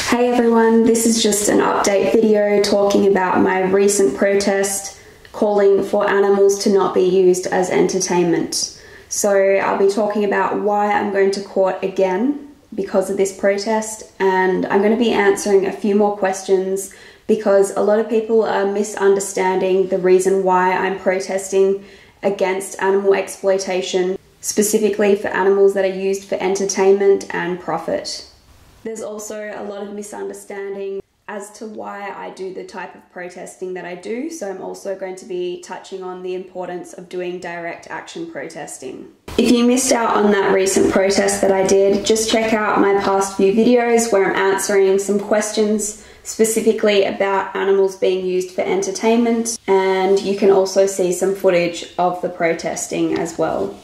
Hey everyone, this is just an update video talking about my recent protest calling for animals to not be used as entertainment. So I'll be talking about why I'm going to court again because of this protest, and I'm going to be answering a few more questions because a lot of people are misunderstanding the reason why I'm protesting against animal exploitation, specifically for animals that are used for entertainment and profit. There's also a lot of misunderstanding as to why I do the type of protesting that I do, so I'm also going to be touching on the importance of doing direct action protesting. If you missed out on that recent protest that I did, just check out my past few videos where I'm answering some questions specifically about animals being used for entertainment, and you can also see some footage of the protesting as well.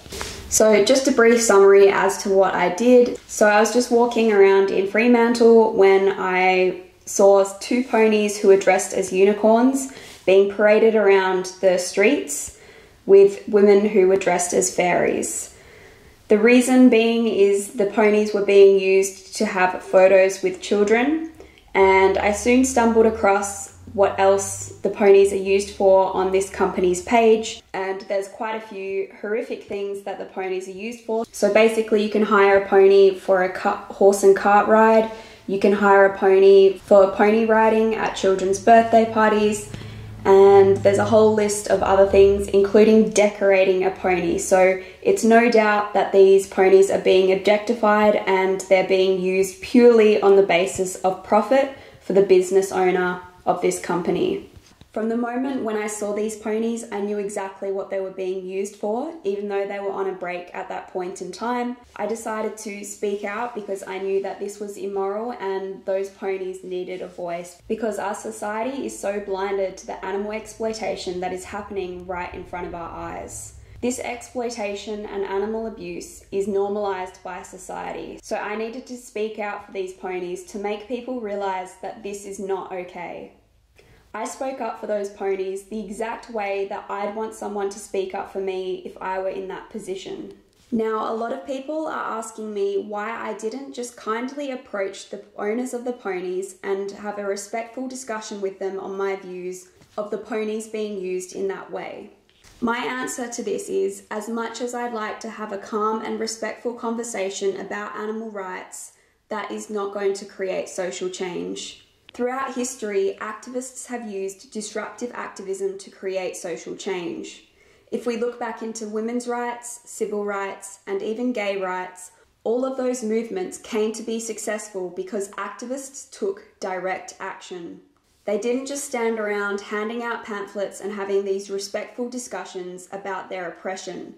So just a brief summary as to what I did. So I was just walking around in Fremantle when I saw two ponies who were dressed as unicorns being paraded around the streets with women who were dressed as fairies. The reason being is the ponies were being used to have photos with children, and I soon stumbled across what else the ponies are used for on this company's page, and there's quite a few horrific things that the ponies are used for. So basically you can hire a pony for a horse and cart ride, you can hire a pony for pony riding at children's birthday parties, and there's a whole list of other things including decorating a pony. So it's no doubt that these ponies are being objectified and they're being used purely on the basis of profit for the business owner of this company. From the moment when I saw these ponies, I knew exactly what they were being used for, even though they were on a break at that point in time. I decided to speak out because I knew that this was immoral and those ponies needed a voice, because our society is so blinded to the animal exploitation that is happening right in front of our eyes. This exploitation and animal abuse is normalized by society, so I needed to speak out for these ponies to make people realize that this is not okay. I spoke up for those ponies the exact way that I'd want someone to speak up for me if I were in that position. Now, a lot of people are asking me why I didn't just kindly approach the owners of the ponies and have a respectful discussion with them on my views of the ponies being used in that way. My answer to this is, as much as I'd like to have a calm and respectful conversation about animal rights, that is not going to create social change. Throughout history, activists have used disruptive activism to create social change. If we look back into women's rights, civil rights, and even gay rights, all of those movements came to be successful because activists took direct action. They didn't just stand around handing out pamphlets and having these respectful discussions about their oppression.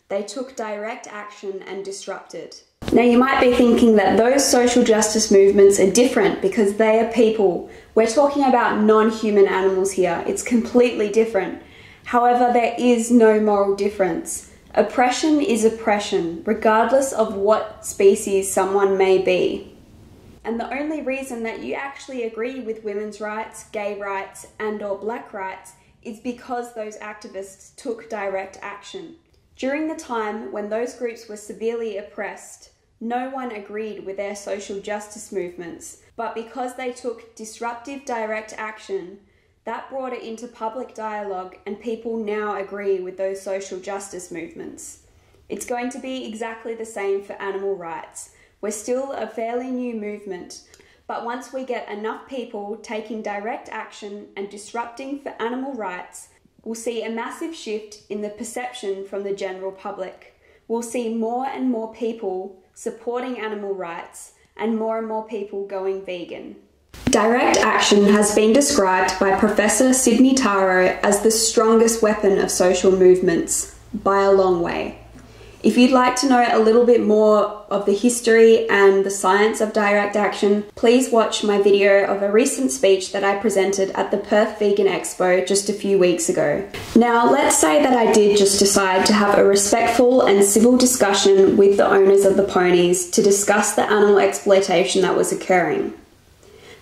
They took direct action and disrupted. Now you might be thinking that those social justice movements are different because they are people. We're talking about non-human animals here. It's completely different. However, there is no moral difference. Oppression is oppression, regardless of what species someone may be. And the only reason that you actually agree with women's rights, gay rights, and/or black rights is because those activists took direct action. During the time when those groups were severely oppressed, no one agreed with their social justice movements, but because they took disruptive direct action, that brought it into public dialogue and people now agree with those social justice movements. It's going to be exactly the same for animal rights. We're still a fairly new movement, but once we get enough people taking direct action and disrupting for animal rights, we'll see a massive shift in the perception from the general public. We'll see more and more people supporting animal rights and more people going vegan. Direct action has been described by Professor Sydney Taro as the strongest weapon of social movements, by a long way. If you'd like to know a little bit more of the history and the science of direct action, please watch my video of a recent speech that I presented at the Perth Vegan Expo just a few weeks ago. Now, let's say that I did just decide to have a respectful and civil discussion with the owners of the ponies to discuss the animal exploitation that was occurring.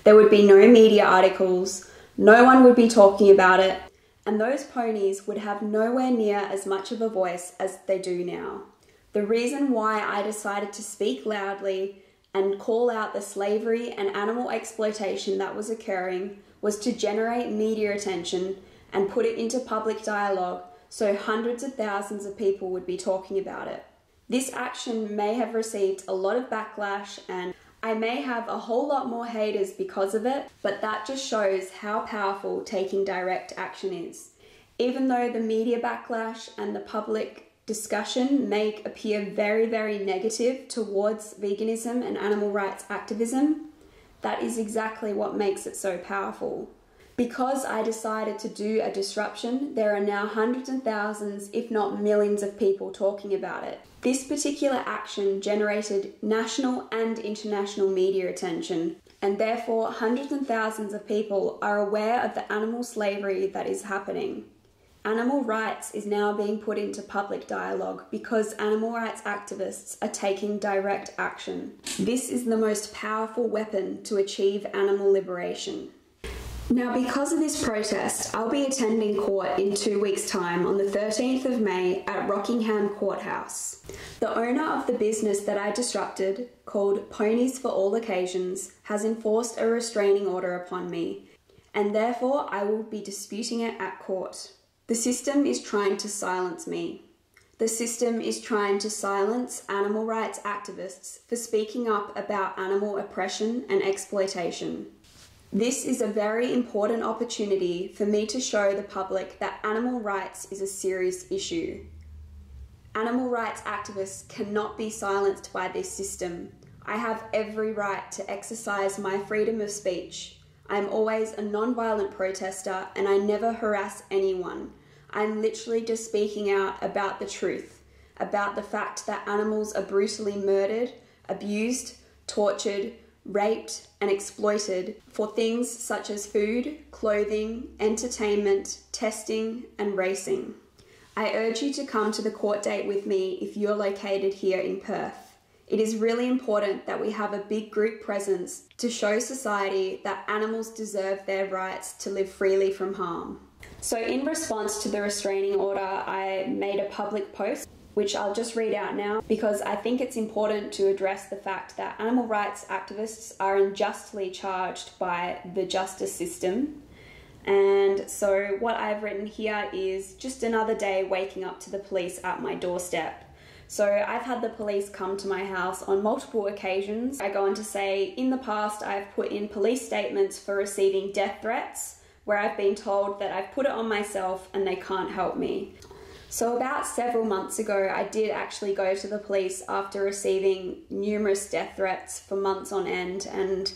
There would be no media articles, no one would be talking about it, and those ponies would have nowhere near as much of a voice as they do now. The reason why I decided to speak loudly and call out the slavery and animal exploitation that was occurring was to generate media attention and put it into public dialogue so hundreds of thousands of people would be talking about it. This action may have received a lot of backlash, and I may have a whole lot more haters because of it, but that just shows how powerful taking direct action is. Even though the media backlash and the public discussion may appear very, very negative towards veganism and animal rights activism, that is exactly what makes it so powerful. Because I decided to do a disruption, there are now hundreds and thousands, if not millions of people talking about it. This particular action generated national and international media attention, and therefore hundreds and thousands of people are aware of the animal slavery that is happening. Animal rights is now being put into public dialogue because animal rights activists are taking direct action. This is the most powerful weapon to achieve animal liberation. Now, because of this protest, I'll be attending court in 2 weeks' time on the 13th of May at Rockingham Courthouse. The owner of the business that I disrupted, called Ponies for All Occasions, has enforced a restraining order upon me, and therefore I will be disputing it at court. The system is trying to silence me. The system is trying to silence animal rights activists for speaking up about animal oppression and exploitation. This is a very important opportunity for me to show the public that animal rights is a serious issue. Animal rights activists cannot be silenced by this system. I have every right to exercise my freedom of speech. I am always a non-violent protester and I never harass anyone. I'm literally just speaking out about the truth, about the fact that animals are brutally murdered, abused, tortured, raped and exploited for things such as food, clothing, entertainment, testing and racing. I urge you to come to the court date with me if you're located here in Perth. It is really important that we have a big group presence to show society that animals deserve their rights to live freely from harm. So in response to the restraining order, I made a public post, which I'll just read out now because I think it's important to address the fact that animal rights activists are unjustly charged by the justice system. And so what I've written here is just another day waking up to the police at my doorstep. So I've had the police come to my house on multiple occasions. I go on to say, in the past, I've put in police statements for receiving death threats, where I've been told that I've put it on myself and they can't help me. So about several months ago, I did actually go to the police after receiving numerous death threats for months on end, and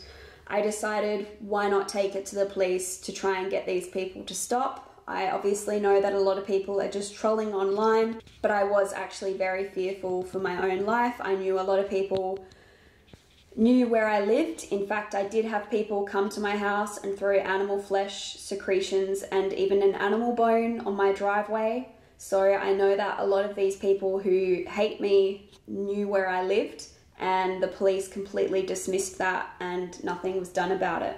I decided why not take it to the police to try and get these people to stop. I obviously know that a lot of people are just trolling online, but I was actually very fearful for my own life. I knew a lot of people knew where I lived. In fact, I did have people come to my house and throw animal flesh, secretions, and even an animal bone on my driveway. So I know that a lot of these people who hate me knew where I lived, and the police completely dismissed that and nothing was done about it.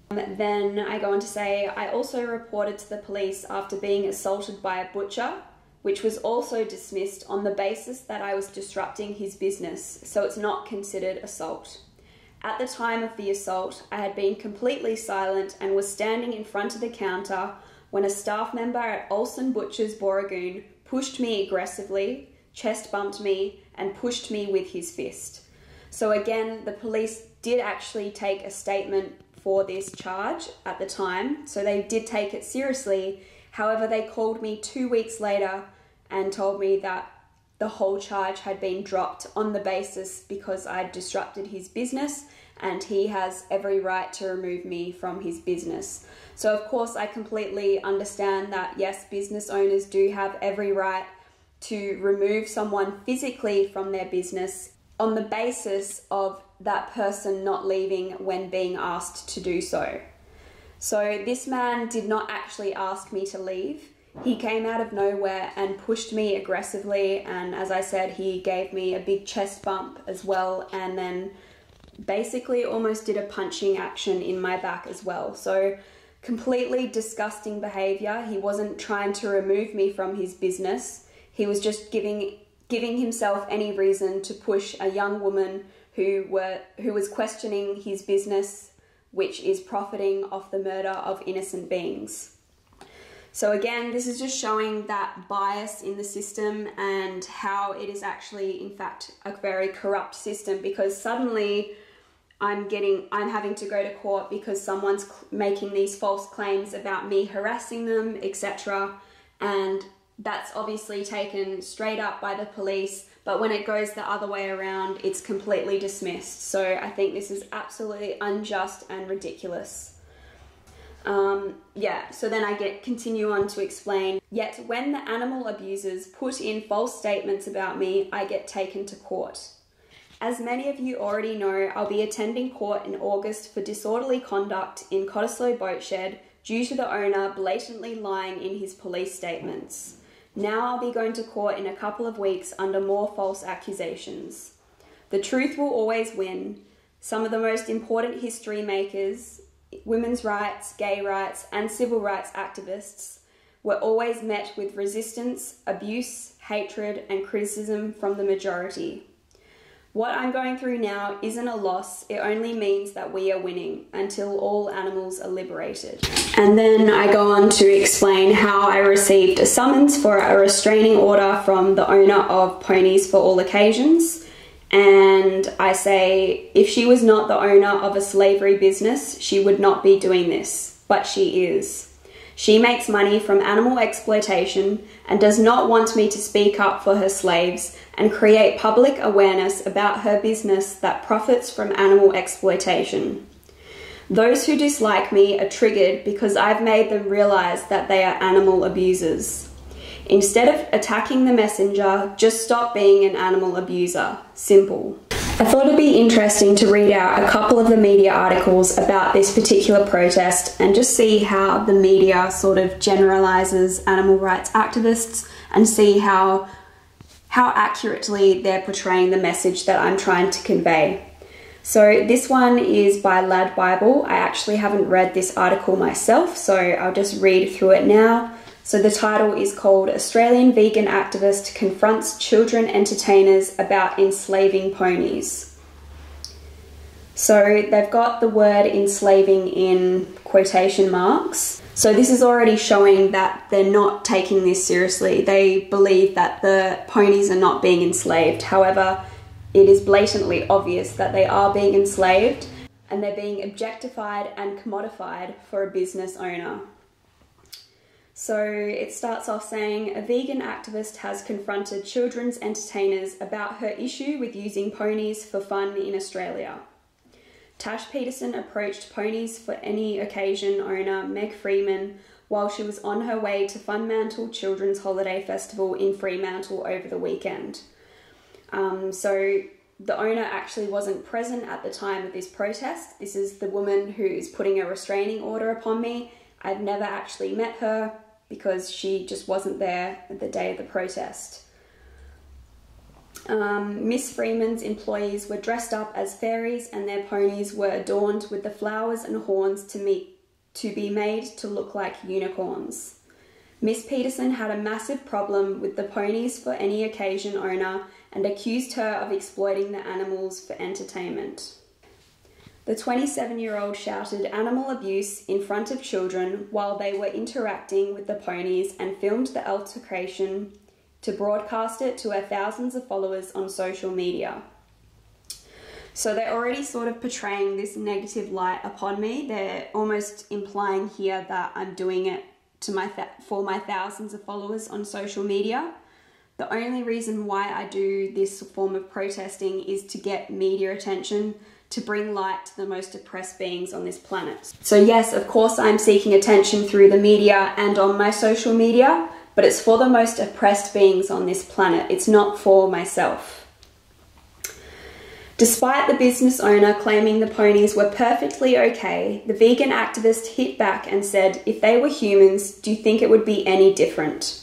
Then I go on to say, I also reported to the police after being assaulted by a butcher, which was also dismissed on the basis that I was disrupting his business, so it's not considered assault. At the time of the assault, I had been completely silent and was standing in front of the counter when a staff member at Olsen Butchers Booragoon pushed me aggressively, chest bumped me, and pushed me with his fist. So again, the police did actually take a statement for this charge at the time, so they did take it seriously. However, they called me 2 weeks later and told me that the whole charge had been dropped on the basis because I'd disrupted his business and he has every right to remove me from his business. So of course I completely understand that yes, business owners do have every right to remove someone physically from their business on the basis of that person not leaving when being asked to do so. So this man did not actually ask me to leave. He came out of nowhere and pushed me aggressively, and as I said, he gave me a big chest bump as well, and then basically almost did a punching action in my back as well. So completely disgusting behavior. He wasn't trying to remove me from his business. He was just giving himself any reason to push a young woman who was questioning his business, which is profiting off the murder of innocent beings. So again, this is just showing that bias in the system and how it is actually, in fact, a very corrupt system, because suddenly I'm having to go to court because someone's making these false claims about me harassing them, etc. And that's obviously taken straight up by the police, but when it goes the other way around, it's completely dismissed. So I think this is absolutely unjust and ridiculous. So then I continue on to explain, yet when the animal abusers put in false statements about me, I get taken to court. As many of you already know, I'll be attending court in August for disorderly conduct in Cottesloe Boat Shed due to the owner blatantly lying in his police statements. Now I'll be going to court in a couple of weeks under more false accusations. The truth will always win. Some of the most important history makers, women's rights, gay rights, and civil rights activists were always met with resistance, abuse, hatred, and criticism from the majority. What I'm going through now isn't a loss, it only means that we are winning until all animals are liberated. And then I go on to explain how I received a summons for a restraining order from the owner of Ponies for All Occasions. And I say, if she was not the owner of a slavery business, she would not be doing this, but she is. She makes money from animal exploitation and does not want me to speak up for her slaves and create public awareness about her business that profits from animal exploitation. Those who dislike me are triggered because I've made them realize that they are animal abusers. Instead of attacking the messenger, just stop being an animal abuser. Simple. I thought it'd be interesting to read out a couple of the media articles about this particular protest and just see how the media sort of generalizes animal rights activists and see how accurately they're portraying the message that I'm trying to convey. So this one is by Lad Bible. I actually haven't read this article myself, so I'll just read through it now. So the title is called Australian Vegan Activist Confronts Children Entertainers About Enslaving Ponies. So they've got the word enslaving in quotation marks. So this is already showing that they're not taking this seriously. They believe that the ponies are not being enslaved. However, it is blatantly obvious that they are being enslaved and they're being objectified and commodified for a business owner. So it starts off saying, a vegan activist has confronted children's entertainers about her issue with using ponies for fun in Australia. Tash Peterson approached Ponies for Any Occasion owner Meg Freeman while she was on her way to Funmantle Children's Holiday Festival in Fremantle over the weekend. So the owner actually wasn't present at the time of this protest. This is the woman who is putting a restraining order upon me. I've never actually met her because she just wasn't there at the day of the protest. Miss Freeman's employees were dressed up as fairies and their ponies were adorned with the flowers and horns to be made to look like unicorns. Miss Peterson had a massive problem with the Ponies for Any Occasion owner and accused her of exploiting the animals for entertainment. The 27-year-old shouted animal abuse in front of children while they were interacting with the ponies and filmed the altercation to broadcast it to her thousands of followers on social media. So they're already sort of portraying this negative light upon me. They're almost implying here that I'm doing it for my thousands of followers on social media. The only reason why I do this form of protesting is to get media attention, to bring light to the most oppressed beings on this planet. So yes, of course I'm seeking attention through the media and on my social media, but it's for the most oppressed beings on this planet. It's not for myself. Despite the business owner claiming the ponies were perfectly okay, the vegan activist hit back and said, if they were humans, do you think it would be any different?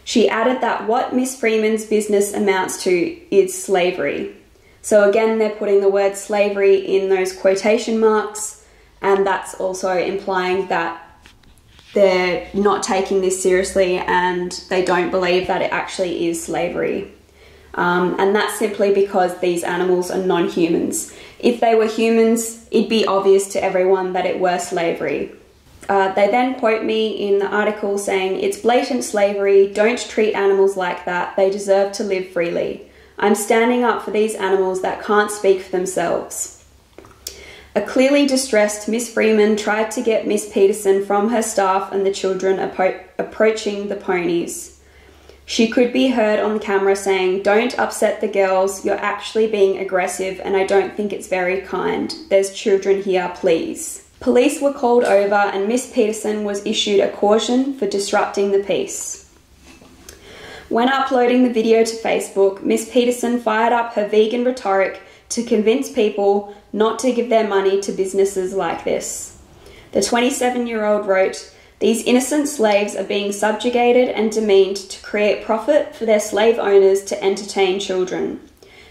She added that what Miss Freeman's business amounts to is slavery. So again, they're putting the word slavery in those quotation marks, and that's also implying that they're not taking this seriously and they don't believe that it actually is slavery. And that's simply because these animals are non-humans. If they were humans, it'd be obvious to everyone that it were slavery. They then quote me in the article saying, "It's blatant slavery, don't treat animals like that, they deserve to live freely. I'm standing up for these animals that can't speak for themselves." A clearly distressed Miss Freeman tried to get Miss Peterson from her staff and the children approaching the ponies. She could be heard on camera saying, "Don't upset the girls, you're actually being aggressive and I don't think it's very kind. There's children here, please." Police were called over and Miss Peterson was issued a caution for disrupting the peace. When uploading the video to Facebook, Miss Peterson fired up her vegan rhetoric to convince people not to give their money to businesses like this. The 27-year-old wrote, "These innocent slaves are being subjugated and demeaned to create profit for their slave owners to entertain children.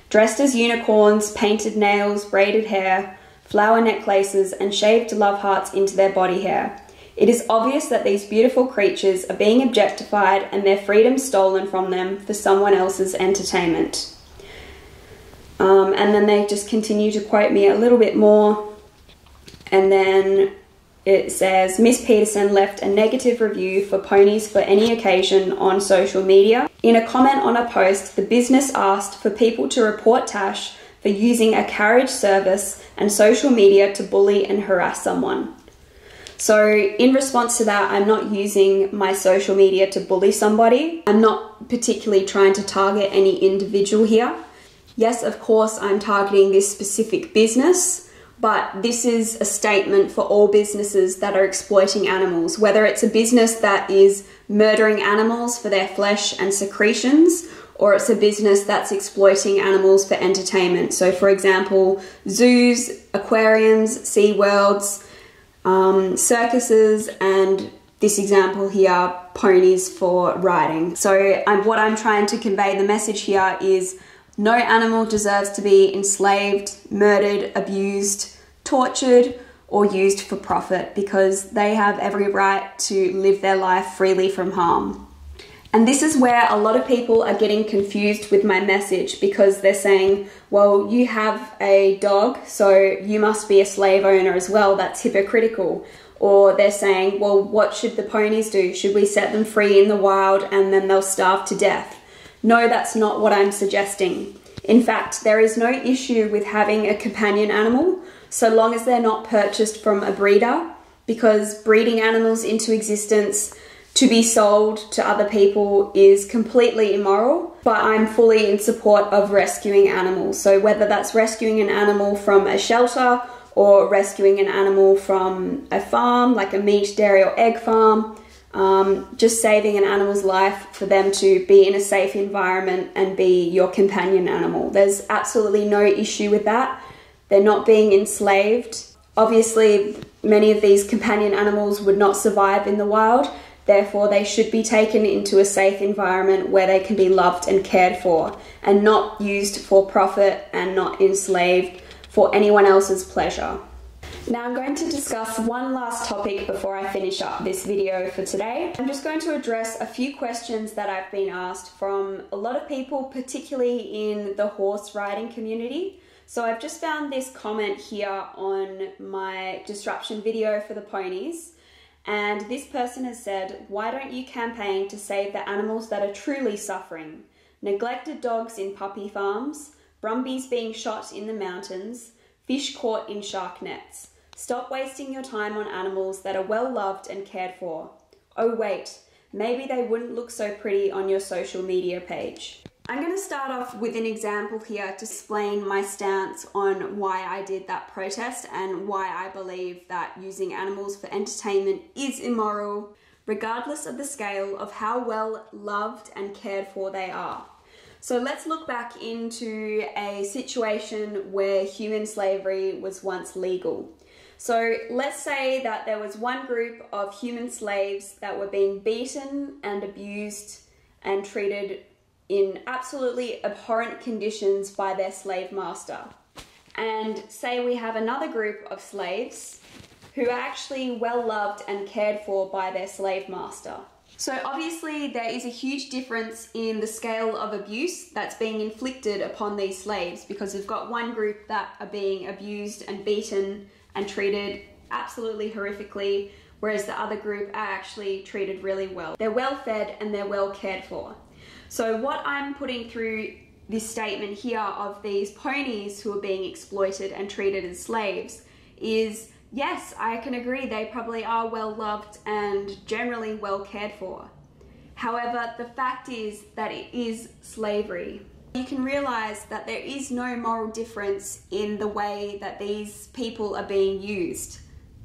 Dressed as unicorns, painted nails, braided hair, flower necklaces, and shaved love hearts into their body hair. It is obvious that these beautiful creatures are being objectified and their freedom stolen from them for someone else's entertainment." And then they just continue to quote me a little bit more. And then it says, "Miss Peterson left a negative review for Ponies for Any Occasion on social media. In a comment on a post, the business asked for people to report Tash for using a carriage service and social media to bully and harass someone." So in response to that, I'm not using my social media to bully somebody. I'm not particularly trying to target any individual here. Yes, of course, I'm targeting this specific business, but this is a statement for all businesses that are exploiting animals, whether it's a business that is murdering animals for their flesh and secretions, or it's a business that's exploiting animals for entertainment. So for example, zoos, aquariums, sea worlds, circuses, and this example here, ponies for riding. So what I'm trying to convey, the message here is no animal deserves to be enslaved, murdered, abused, tortured, or used for profit, because they have every right to live their life freely from harm. And this is where a lot of people are getting confused with my message, because they're saying, well, you have a dog, so you must be a slave owner as well. That's hypocritical. Or they're saying, well, what should the ponies do? Should we set them free in the wild and then they'll starve to death? No, that's not what I'm suggesting. In fact, there is no issue with having a companion animal so long as they're not purchased from a breeder, because breeding animals into existence to be sold to other people is completely immoral. But I'm fully in support of rescuing animals. So whether that's rescuing an animal from a shelter or rescuing an animal from a farm, like a meat, dairy or egg farm, just saving an animal's life for them to be in a safe environment and be your companion animal. There's absolutely no issue with that. They're not being enslaved. Obviously, many of these companion animals would not survive in the wild. Therefore, they should be taken into a safe environment where they can be loved and cared for, and not used for profit and not enslaved for anyone else's pleasure. Now I'm going to discuss one last topic before I finish up this video for today. I'm just going to address a few questions that I've been asked from a lot of people, particularly in the horse riding community. So I've just found this comment here on my disruption video for the ponies. And this person has said, "Why don't you campaign to save the animals that are truly suffering? Neglected dogs in puppy farms, brumbies being shot in the mountains, fish caught in shark nets. Stop wasting your time on animals that are well loved and cared for. Oh wait, maybe they wouldn't look so pretty on your social media page." I'm going to start off with an example here to explain my stance on why I did that protest and why I believe that using animals for entertainment is immoral, regardless of the scale of how well loved and cared for they are. So let's look back into a situation where human slavery was once legal. So let's say that there was one group of human slaves that were being beaten and abused and treated in absolutely abhorrent conditions by their slave master. And say we have another group of slaves who are actually well loved and cared for by their slave master. So obviously there is a huge difference in the scale of abuse that's being inflicted upon these slaves, because we've got one group that are being abused and beaten and treated absolutely horrifically, whereas the other group are actually treated really well. They're well fed and they're well cared for. So what I'm putting through this statement here of these ponies who are being exploited and treated as slaves is, yes, I can agree they probably are well loved and generally well cared for. However, the fact is that it is slavery. You can realize that there is no moral difference in the way that these people are being used.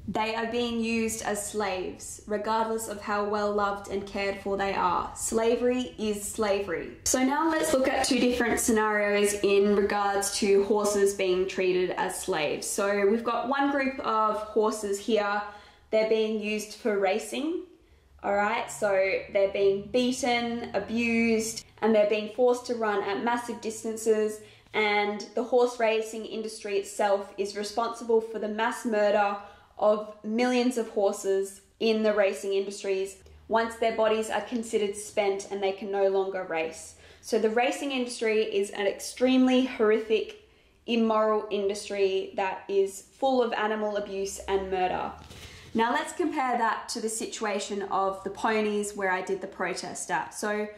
They are being used as slaves, regardless of how well loved and cared for they are. Slavery is slavery. So now let's look at two different scenarios in regards to horses being treated as slaves. So we've got one group of horses here. They're being used for racing. All right, so they're being beaten, abused, and they're being forced to run at massive distances. And the horse racing industry itself is responsible for the mass murder of millions of horses in the racing industries once their bodies are considered spent and they can no longer race. So the racing industry is an extremely horrific, immoral industry that is full of animal abuse and murder. Now let's compare that to the situation of the ponies where I did the protest at. So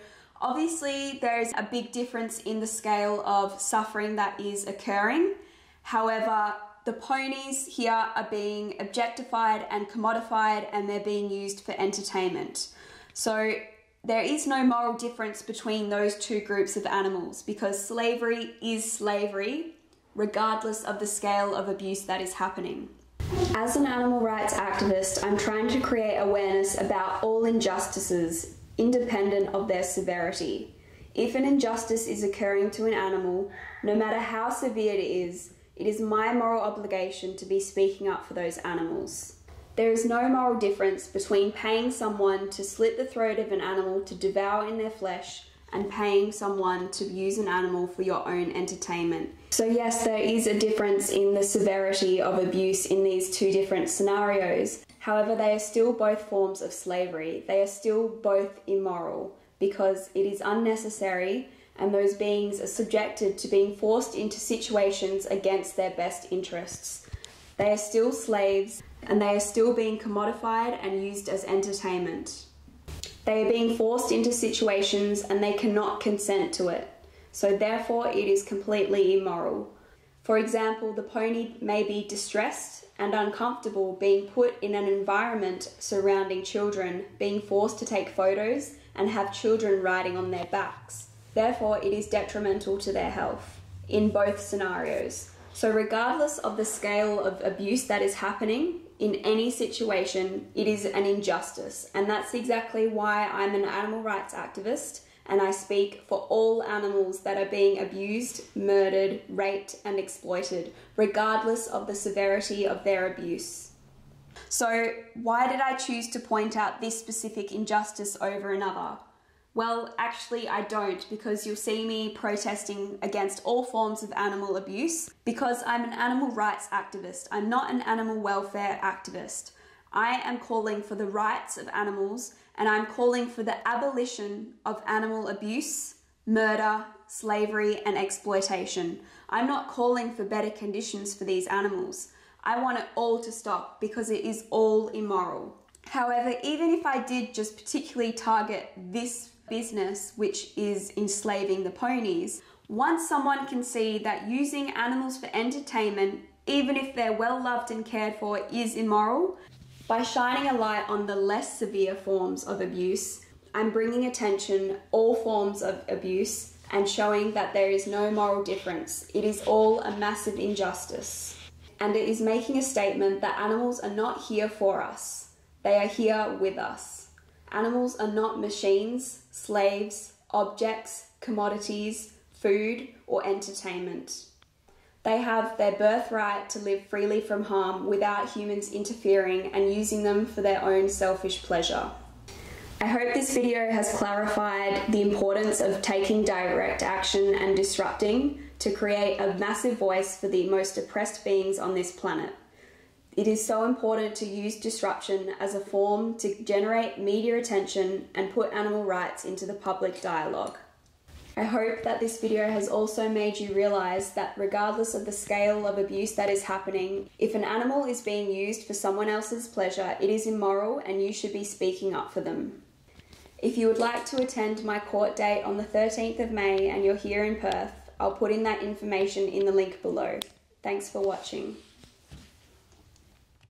obviously there's a big difference in the scale of suffering that is occurring. However, the ponies here are being objectified and commodified, and they're being used for entertainment. So there is no moral difference between those two groups of animals, because slavery is slavery, regardless of the scale of abuse that is happening. As an animal rights activist, I'm trying to create awareness about all injustices, independent of their severity. If an injustice is occurring to an animal, no matter how severe it is my moral obligation to be speaking up for those animals. There is no moral difference between paying someone to slit the throat of an animal to devour in their flesh and paying someone to use an animal for your own entertainment. So yes, there is a difference in the severity of abuse in these two different scenarios. However, they are still both forms of slavery. They are still both immoral because it is unnecessary, and those beings are subjected to being forced into situations against their best interests. They are still slaves, and they are still being commodified and used as entertainment. They are being forced into situations and they cannot consent to it, so therefore it is completely immoral. For example, the pony may be distressed and uncomfortable being put in an environment surrounding children, being forced to take photos and have children riding on their backs. Therefore, it is detrimental to their health in both scenarios. So regardless of the scale of abuse that is happening in any situation, it is an injustice. And that's exactly why I'm an animal rights activist, and I speak for all animals that are being abused, murdered, raped, and exploited, regardless of the severity of their abuse. So why did I choose to point out this specific injustice over another? Well, actually I don't, because you'll see me protesting against all forms of animal abuse because I'm an animal rights activist. I'm not an animal welfare activist. I am calling for the rights of animals, and I'm calling for the abolition of animal abuse, murder, slavery, and exploitation. I'm not calling for better conditions for these animals. I want it all to stop because it is all immoral. However, even if I did just particularly target this business, which is enslaving the ponies, once someone can see that using animals for entertainment, even if they're well loved and cared for, is immoral, by shining a light on the less severe forms of abuse, I'm bringing attention all forms of abuse and showing that there is no moral difference. It is all a massive injustice. And it is making a statement that animals are not here for us. They are here with us. Animals are not machines, slaves, objects, commodities, food, or entertainment. They have their birthright to live freely from harm without humans interfering and using them for their own selfish pleasure. I hope this video has clarified the importance of taking direct action and disrupting to create a massive voice for the most oppressed beings on this planet. It is so important to use disruption as a form to generate media attention and put animal rights into the public dialogue. I hope that this video has also made you realise that regardless of the scale of abuse that is happening, if an animal is being used for someone else's pleasure, it is immoral and you should be speaking up for them. If you would like to attend my court date on the 13th of May and you're here in Perth, I'll put in that information in the link below. Thanks for watching.